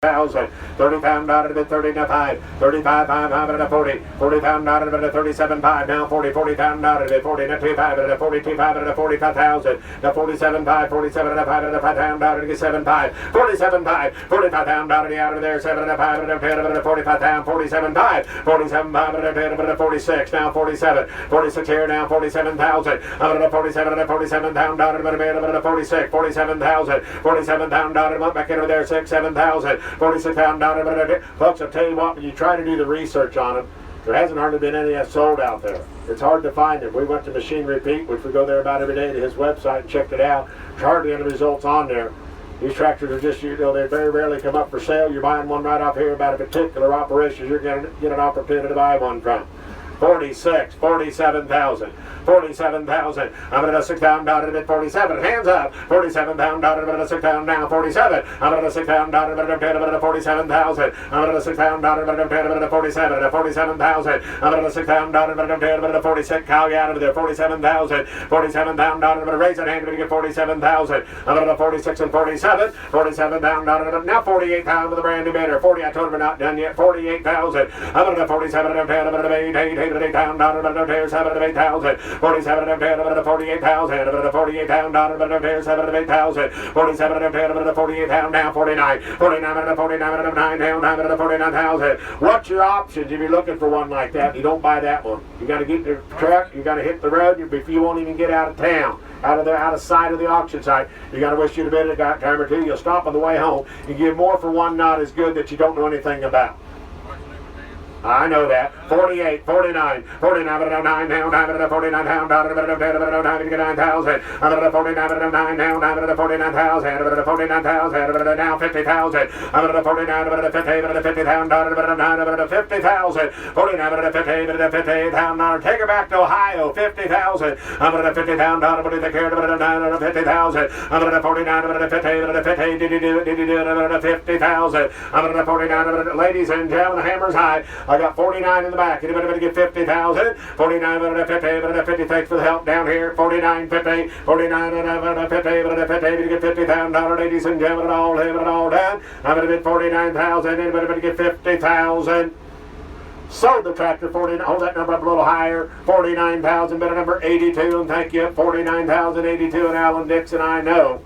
$30,000 out of it, 39.5, 35,540, 40,000 out of it, 37.5, now 40,000 out of it, 42.5 out of it, 42.5 out of it, 45,000, now 47.5, 47 out of 5 out of 5,000 out of it, 7.5, 47.5, 45,000 out of there, 7 out of 5 out of 10 out of 45,000, 47.5, 47.5 out of 10 out of 46, now 47, 46 here, now 47,000, out of 47 out of 47,000 out of it, 46, 47,000, 47,000 out of it, back into there, 6, 7,000. 46,000 down there. Folks, I'll tell you what, when you try to do the research on them, there hasn't hardly been any that sold out there. It's hard to find them. We went to Machine Repeat, which we go there about every day, to his website and checked it out. There's hardly any results on there. These tractors are just, they very rarely come up for sale. You're buying one right off here about a particular operation you're going to get an opportunity to buy one from. 46, 47,000, 47,000. I'm going to 6,000 down at 47. Hands up. 47,000 down at 6,000 now. 47. I'm going to 6,000 down at 47,000. I'm going to 6,000 down at 47. 47,000. I'm going to 6,000 down at 46. Kyle, out of there. 47,000. 47,000 down at raise that hand to get 47,000. I'm going to 46 and 47. 47 down at now 48,000 with a brand new bidder. 40. I told him we're not done yet. 48,000. I'm going to 47 and 8. 8,000 dollars, 7 to 8,000, 47 and 10, 48,000, 48,000 dollars, 7 to 8,000, 47 and 10, 48,000 down, 49, 49 and 49 and 9 down, 9 and 49,000. What's your options if you're looking for one like that? You don't buy that one. You got to get your truck. You got to hit the road. You won't even get out of town. Out of sight of the auction site. You got to wish you'd have been a time or two. You'll stop on the way home. You give more for one not as good that you don't know anything about. I know that. 48, 49, 49, 9 down, 9, 49 down, 9, 9,000. 49 9 down, 9, 49,000, 49,000, now 50,000. 49, 50, 50,000, 9, 50,000. 49, 50, 50,000. Take her back to Ohio, 50,000. 50,000, but they care about 50,000. 49, 50, 50,000. 49, ladies and gentlemen, the hammer's high. I got 49 in the back. Anybody better get 50,000? 49, 50, 50. Thanks for the help down here. 49, 50, 49, 50, 50. To get $50,000, ladies and gentlemen, all done. I'm going to bid 49,000. Anybody better get 50,000? Sold the tractor 49. Hold that number up a little higher. 49,000. Bid number 82. And thank you. 49,082 and Alan Dixon. I know.